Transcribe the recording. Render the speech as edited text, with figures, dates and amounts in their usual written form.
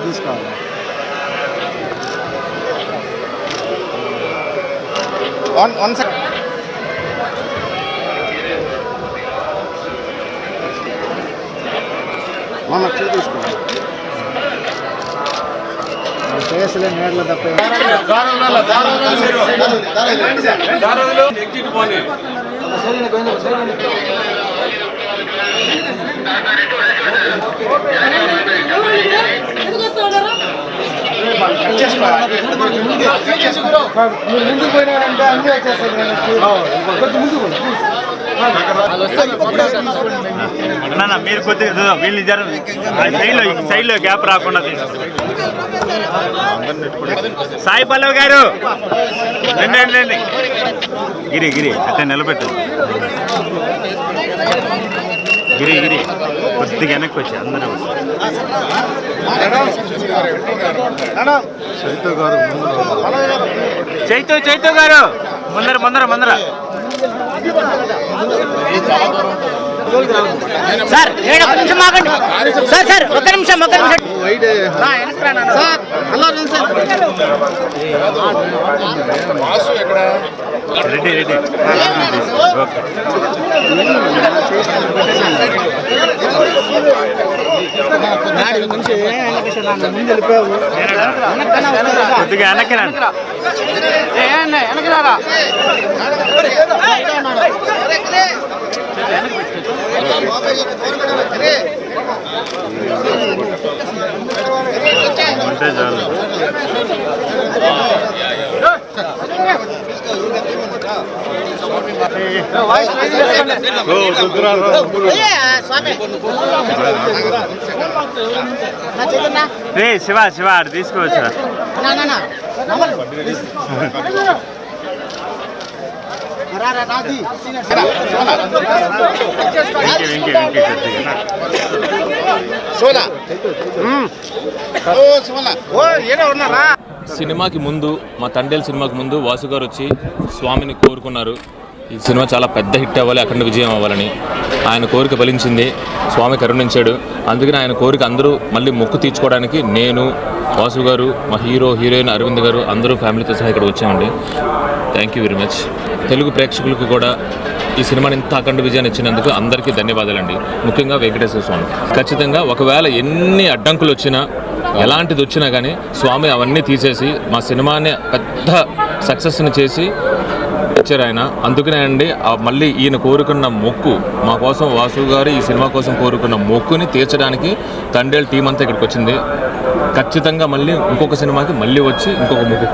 తీసుకోవాలి. One second తీసుకోవాలి. కేసులే నేర్లు తప్ప ముందుకు పోయినారంటే అన్నీ వచ్చేస్తాయి. మీరు కొద్దిగా వీళ్ళు సైడ్లో గ్యాప్ రాకుండా సాయి పల్లవి గారు రండి గిరి అక్కడ నిలబెట్టు గిరి కొద్దిగా వెనక్కి వచ్చి అందరూ చైతు గారు ముందర సార్ ఒక నిమిషం ఆగండి సార్ ఒక నిమిషం రెడీ కొద్దిగా వెనక్కి రారా ఉంటే చాలు. రే శివ అటు తీసుకోవచ్చు. సినిమాకి ముందు మా తండేల్ సినిమాకి ముందు వాసు గారు వచ్చి స్వామిని కోరుకున్నారు. ఈ సినిమా చాలా పెద్ద హిట్ అవ్వాలి, అఖండ విజయం అవ్వాలని. ఆయన కోరిక ఫలించింది, స్వామి కరుణించాడు. అందుకని ఆయన కోరిక అందరూ మళ్ళీ మొక్కు తీర్చుకోవడానికి నేను, వాసు గారు, మా హీరోయిన్ అరవింద్ గారు అందరూ ఫ్యామిలీతో సహా ఇక్కడ వచ్చామండి. Thank you very much. Telugu ప్రేక్షకులకు కూడా ఈ సినిమాని ఇంత అఖండ విజయాన్ని ఇచ్చినందుకు అందరికీ ధన్యవాదాలండి. ముఖ్యంగా వెంకటేశ్వర స్వామి. ఖచ్చితంగా ఒకవేళ ఎన్ని అడ్డంకులు వచ్చినా, ఎలాంటిది వచ్చినా కానీ స్వామి అవన్నీ తీసేసి మా సినిమాని పెద్ద సక్సెస్ని చేసి ఇచ్చారు ఆయన. అందుకనే అండి మళ్ళీ ఈయన కోరుకున్న మొక్కు మా కోసం, వాసు గారు ఈ సినిమా కోసం కోరుకున్న మొక్కుని తీర్చడానికి తండేల్ టీం అంతా ఇక్కడికి వచ్చింది. ఖచ్చితంగా మళ్ళీ ఇంకొక సినిమాకి మళ్ళీ వచ్చి ఇంకొక మొక్కు